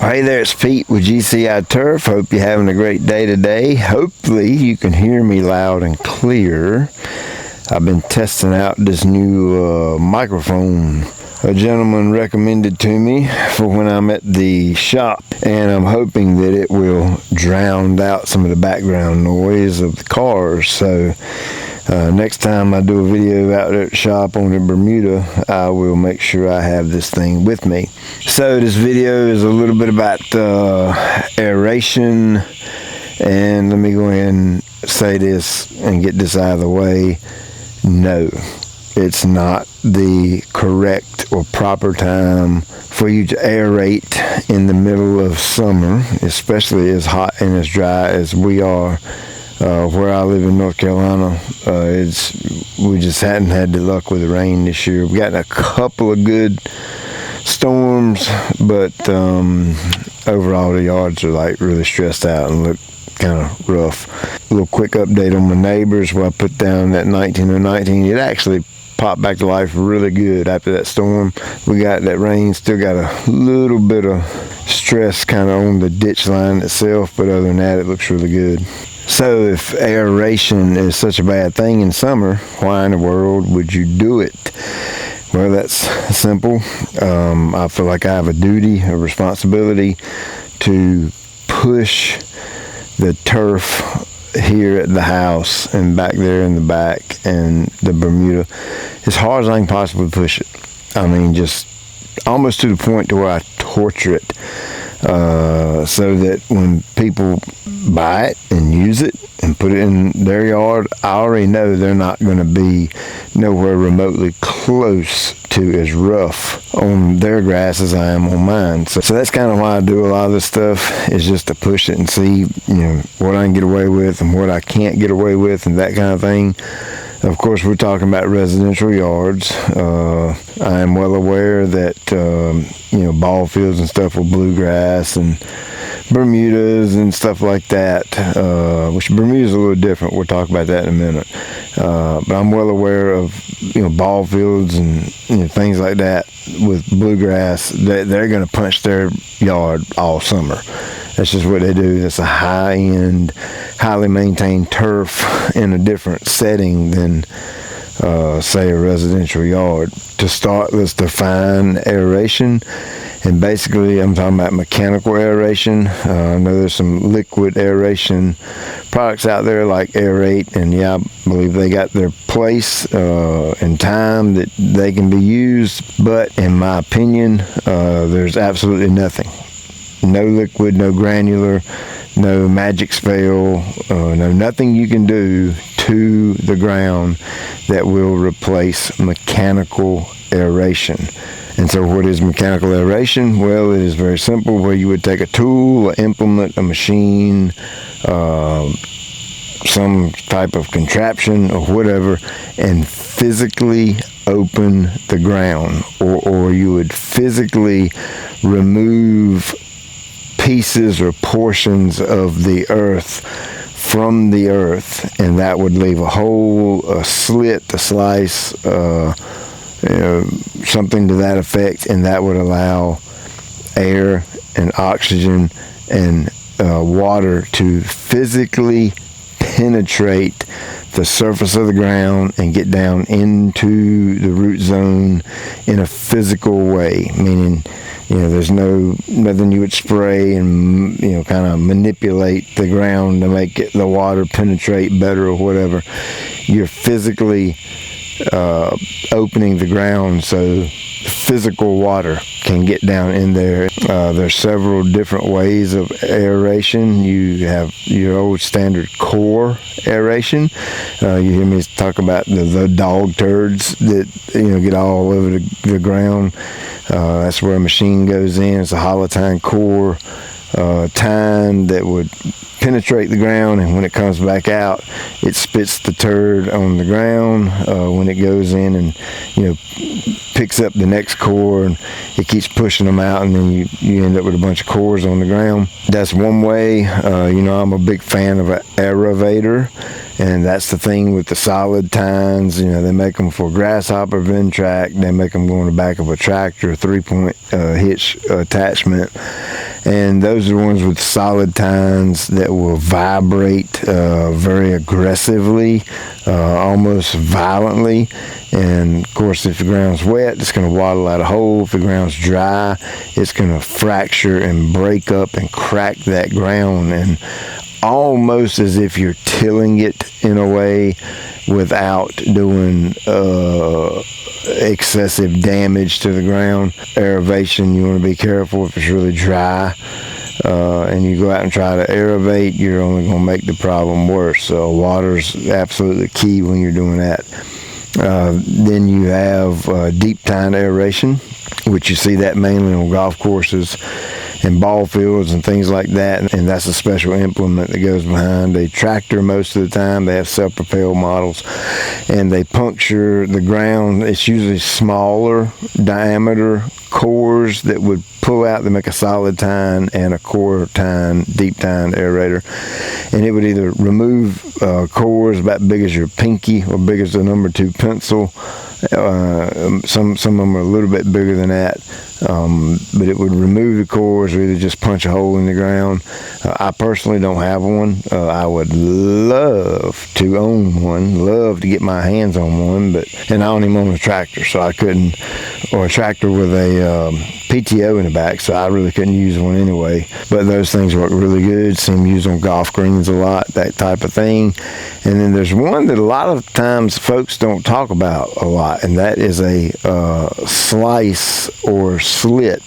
Well, hey there, it's Pete with GCI Turf. Hope you're having a great day today. Hopefully you can hear me loud and clear. I've been testing out this new microphone a gentleman recommended to me for when I'm at the shop, and I'm hoping that it will drown out some of the background noise of the cars. So next time I do a video out at the shop on the Bermuda, I will make sure I have this thing with me. So this video is a little bit about aeration, and let me go ahead and say this and get this out of the way. No, it's not the correct or proper time for you to aerate in the middle of summer, especially as hot and as dry as we are. Where I live in North Carolina, we just hadn't had the luck with the rain this year. We've gotten a couple of good storms, but overall the yards are like really stressed out and look kind of rough. A little quick update on my neighbors. Where I put down that 1919, it actually popped back to life really good after that storm. We got that rain, still got a little bit of stress kind of on the ditch line itself, but other than that, it looks really good. So if aeration is such a bad thing in summer, why in the world would you do it? Well, that's simple. I feel like I have a duty, a responsibility to push the turf here at the house and back there in the back and the Bermuda as hard as I can possibly push it. I mean, just almost to the point to where I torture it, so that when people buy it and use it and put it in their yard, I already know they're not going to be nowhere remotely close to as rough on their grass as I am on mine. So that's kind of why I do a lot of this stuff, is just to push it and see, what I can get away with and what I can't get away with and that kind of thing. Of course, we're talking about residential yards. I am well aware that, ball fields and stuff with bluegrass and Bermudas and stuff like that, which Bermuda's a little different. We'll talk about that in a minute. But I'm well aware of, ball fields and things like that with bluegrass. They're going to punch their yard all summer. That's just what they do. It's a high-end, highly maintained turf in a different setting than, say, a residential yard. To start, let's define aeration. And basically, I'm talking about mechanical aeration. I know there's some liquid aeration products out there like Aerate, and yeah, I believe they got their place and time that they can be used. But in my opinion, there's absolutely nothing. No liquid, no granular, no magic spell, nothing you can do to the ground that will replace mechanical aeration. And so what is mechanical aeration? Well, it is very simple, where you would take a tool, an implement, a machine, some type of contraption or whatever, and physically open the ground, or you would physically remove pieces or portions of the earth from the earth, and that would leave a hole, a slit, a slice, something to that effect, and that would allow air and oxygen and water to physically penetrate the surface of the ground and get down into the root zone in a physical way, meaning there's nothing you would spray and kind of manipulate the ground to make the water penetrate better or whatever. You're physically opening the ground so physical water can get down in there. There's several different ways of aeration. You have your old standard core aeration. You hear me talk about the dog turds that get all over the ground. That's where a machine goes in. It's a holotine core tine that would penetrate the ground, and when it comes back out, it spits the turd on the ground. When it goes in and picks up the next core, and it keeps pushing them out, and then you end up with a bunch of cores on the ground. That's one way. I'm a big fan of an Aerator, and that's the thing with the solid tines. They make them for grasshopper Ventrac. They make them go on the back of a tractor, 3-point hitch attachment. and those are the ones with solid tines that will vibrate very aggressively, almost violently. And of course, if the ground's wet, it's going to waddle out a hole. If the ground's dry, it's going to fracture and break up and crack that ground, and almost as if you're tilling it in a way without doing excessive damage to the ground. Aeration, you want to be careful if it's really dry. And you go out and try to aerate, you're only going to make the problem worse. So water's absolutely key when you're doing that. Then you have deep tine aeration, which you see that mainly on golf courses and ball fields and things like that, and that's a special implement that goes behind a tractor most of the time. They have self-propelled models, and they puncture the ground. It's usually smaller diameter cores that would pull out to make a solid tine and a core tine, deep tine aerator, and it would either remove cores about big as your pinky or big as the number 2 pencil. Some of them are a little bit bigger than that, but it would remove the cores or either just punch a hole in the ground. I personally don't have one. I would love to own one, love to get my hands on one, and I don't even own a tractor, so I couldn't, or a tractor with a PTO in the back, so I really couldn't use one anyway. But those things work really good. See them used on golf greens a lot, that type of thing. And then there's one that a lot of times folks don't talk about a lot, and that is a slice or slit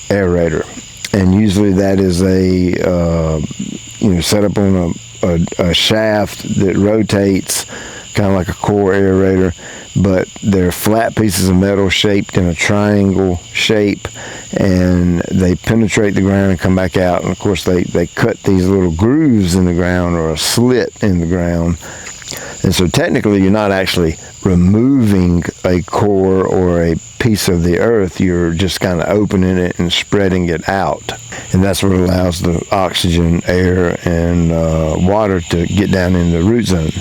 aerator. And usually that is set up on a shaft that rotates, kind of like a core aerator, but they're flat pieces of metal shaped in a triangle shape, and they penetrate the ground and come back out. And of course they cut these little grooves in the ground, or a slit in the ground. And so technically you're not actually removing a core or a piece of the earth, you're just kind of opening it and spreading it out. And that's what allows the oxygen, air, and water to get down in the root zone.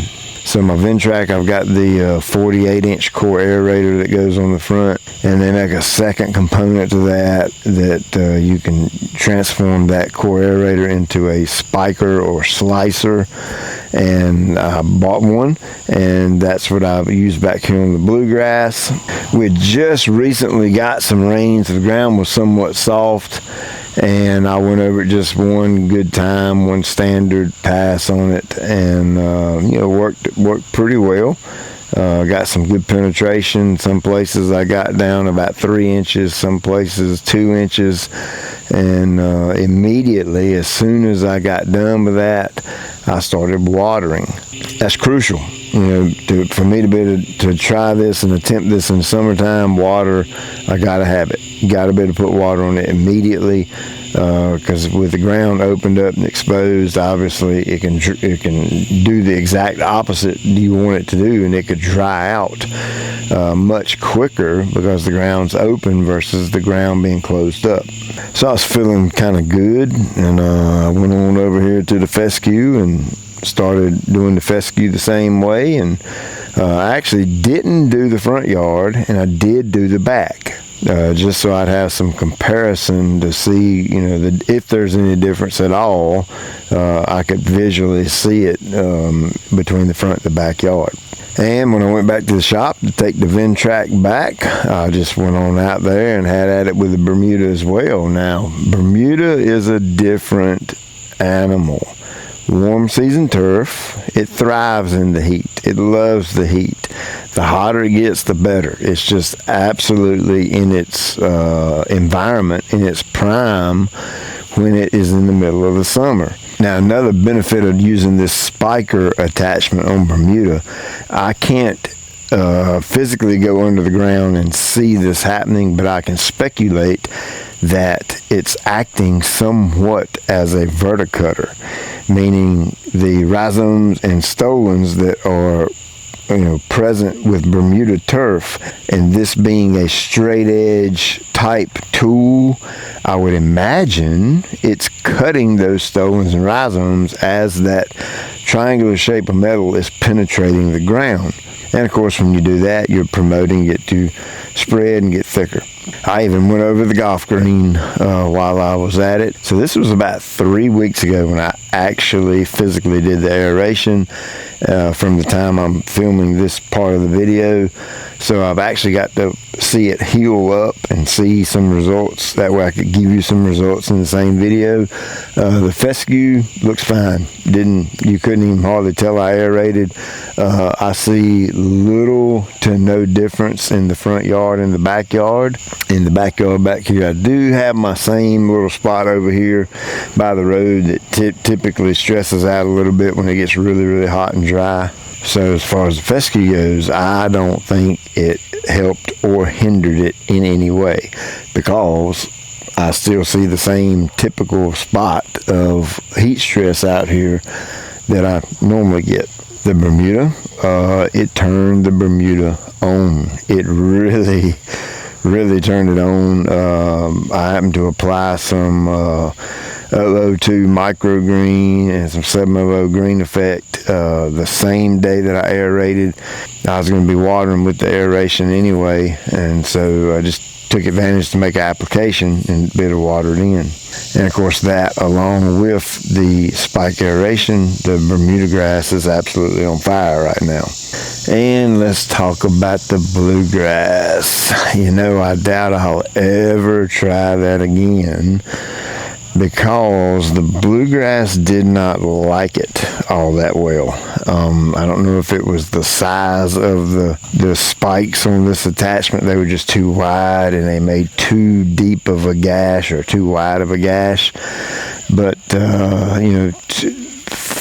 So my Ventrac, I've got the 48-inch core aerator that goes on the front, and then like a second component to that you can transform that core aerator into a spiker or slicer. And I bought one, and that's what I've used back here on the bluegrass. We just recently got some rain, so the ground was somewhat soft, and I went over it just one good time, one standard pass on it, and worked pretty well. Got some good penetration. Some places I got down about 3 inches, some places 2 inches, and immediately, as soon as I got done with that, I started watering. That's crucial, for me to be able to try this and attempt this in the summertime. Water, I gotta have it. Gotta be able to put water on it immediately, because with the ground opened up and exposed, obviously it can do the exact opposite you want it to do, and it could dry out much quicker because the ground's open versus the ground being closed up. So I was feeling kind of good, and I went on over here to the fescue and started doing the fescue the same way. And I actually didn't do the front yard, and I did do the back. Just so I'd have some comparison to see, if there's any difference at all. I could visually see it between the front and the backyard. And when I went back to the shop to take the Ventrac back, I just went on out there and had at it with the Bermuda as well. Now, Bermuda is a different animal. Warm season turf, it thrives in the heat. It loves the heat. The hotter it gets, the better. It's just absolutely in its environment, in its prime, when it is in the middle of the summer. Now, another benefit of using this spiker attachment on Bermuda, I can't physically go under the ground and see this happening, but I can speculate that it's acting somewhat as a verticutter, meaning the rhizomes and stolons that are present with Bermuda turf, and this being a straight edge type tool, I would imagine it's cutting those stolons and rhizomes as that triangular shape of metal is penetrating the ground. And of course, when you do that, you're promoting it to spread and get thicker. I even went over the golf green while I was at it. So this was about 3 weeks ago when I actually physically did the aeration from the time I'm filming this part of the video. So I've actually got to see it heal up and see some results. That way I could give you some results in the same video. The fescue looks fine. You couldn't even hardly tell I aerated. I see little to no difference in the front yard and the backyard. In the backyard back here, I do have my same little spot over here by the road that typically stresses out a little bit when it gets really, really hot and dry. So as far as the fescue goes, I don't think it helped or hindered it in any way, because I still see the same typical spot of heat stress out here that I normally get. The Bermuda, it turned the Bermuda on. It really turned it on. I happened to apply some 002 microgreen and some 700 green effect the same day that I aerated. I was going to be watering with the aeration anyway, and so I just took advantage to make an application and a bit of water it in. And of course, that along with the spike aeration, the Bermuda grass is absolutely on fire right now. And let's talk about the bluegrass. I doubt I'll ever try that again, because the bluegrass did not like it all that well. I don't know if it was the size of the spikes on this attachment. They were just too wide, and they made too deep of a gash or too wide of a gash. But 4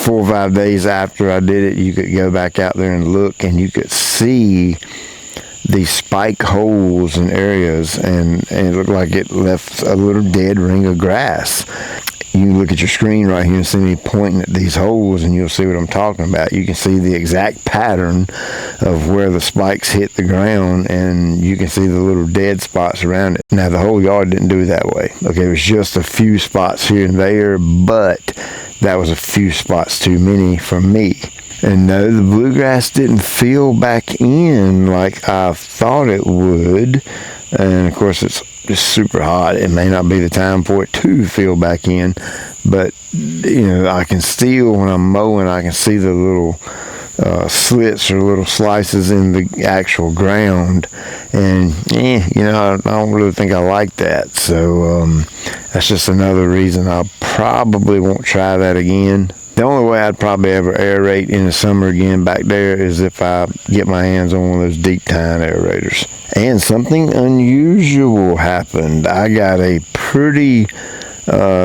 or 5 days after I did it, you could go back out there and look, and you could see the spike holes in areas, and it looked like it left a little dead ring of grass. You can look at your screen right here and see me pointing at these holes, and you'll see what I'm talking about. You can see the exact pattern of where the spikes hit the ground, and you can see the little dead spots around it. Now, the whole yard didn't do it that way. Okay, it was just a few spots here and there, but that was a few spots too many for me. And no, the bluegrass didn't fill back in like I thought it would. And of course, it's just super hot. It may not be the time for it to fill back in, but I can still, when I'm mowing, I can see the little slits or little slices in the actual ground. And I don't really think I like that. So that's just another reason I probably won't try that again. The only way I'd probably ever aerate in the summer again back there is if I get my hands on one of those deep tine aerators. And something unusual happened. I got a pretty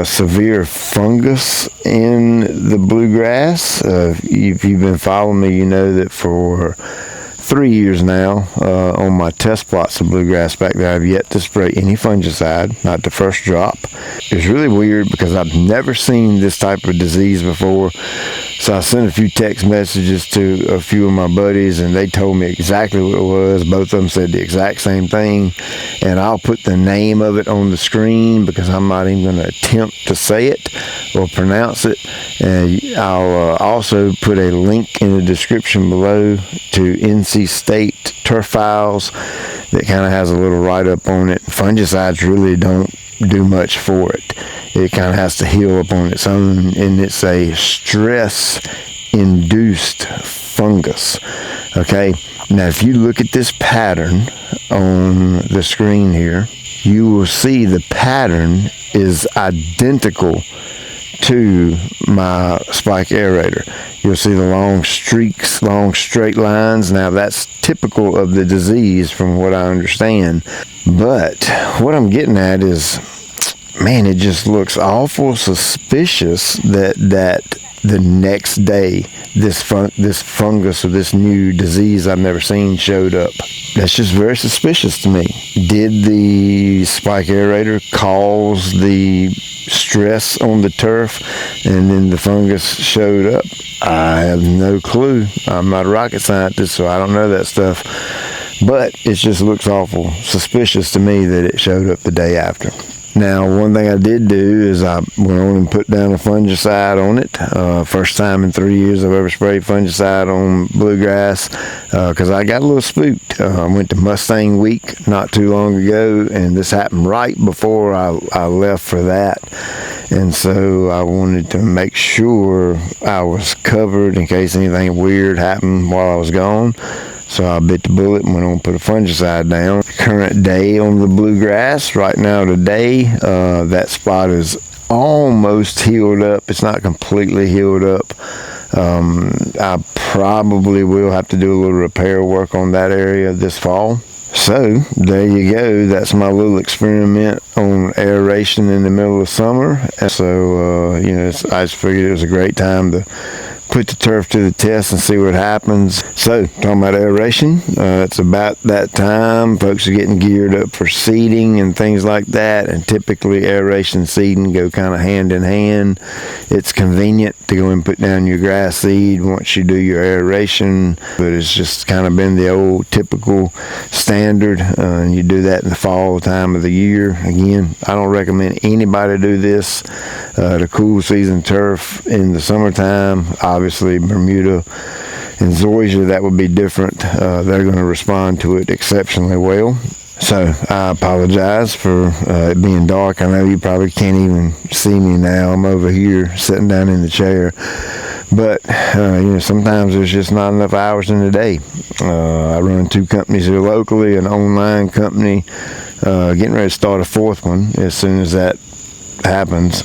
severe fungus in the bluegrass. If you've been following me, you know that for 3 years now, on my test plots of bluegrass back there, I've yet to spray any fungicide, not the first drop. It's really weird because I've never seen this type of disease before. So I sent a few text messages to a few of my buddies, and they told me exactly what it was. Both of them said the exact same thing. And I'll put the name of it on the screen because I'm not even going to attempt to say it or pronounce it. And I'll also put a link in the description below to NC State turf files that kind of has a little write-up on it. Fungicides really don't do much for it. It kind of has to heal up on its own, and it's a stress-induced fungus. Okay, now if you look at this pattern on the screen here, you will see the pattern is identical to my spike aerator. You'll see the long streaks, long straight lines. Now that's typical of the disease from what I understand. But what I'm getting at is, man, it just looks awful suspicious that the next day this fungus or this new disease I've never seen showed up. That's just very suspicious to me. Did the spike aerator cause the stress on the turf and then the fungus showed up? I have no clue. I'm not a rocket scientist, so I don't know that stuff. But it just looks awful suspicious to me that it showed up the day after. Now, one thing I did do is I went on and put down a fungicide on it. First time in 3 years I've ever sprayed fungicide on bluegrass, because I got a little spooked. I went to Mustang Week not too long ago, and this happened right before I left for that. And so I wanted to make sure I was covered in case anything weird happened while I was gone. So I bit the bullet and went on and put a fungicide down. Current day on the bluegrass, right now today, that spot is almost healed up. It's not completely healed up. I probably will have to do a little repair work on that area this fall. So there you go. That's my little experiment on aeration in the middle of summer. And so, I just figured it was a great time to put the turf to the test and see what happens. So, talking about aeration, it's about that time. Folks are getting geared up for seeding and things like that, and typically aeration and seeding go kind of hand in hand. It's convenient to go and put down your grass seed once you do your aeration, but it's just kind of been the old typical standard, and you do that in the fall time of the year. Again, I don't recommend anybody do this. The cool season turf in the summertime, obviously Bermuda and zoysia, that would be different. They're going to respond to it exceptionally well. So I apologize for it being dark. I know you probably can't even see me now. I'm over here sitting down in the chair. But, sometimes there's just not enough hours in the day. I run 2 companies here locally, an online company, getting ready to start a 4th one as soon as that happens.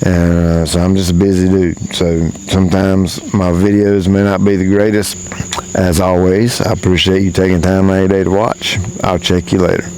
And so I'm just a busy dude. So sometimes my videos may not be the greatest. As always, I appreciate you taking time out of your day to watch. I'll check you later.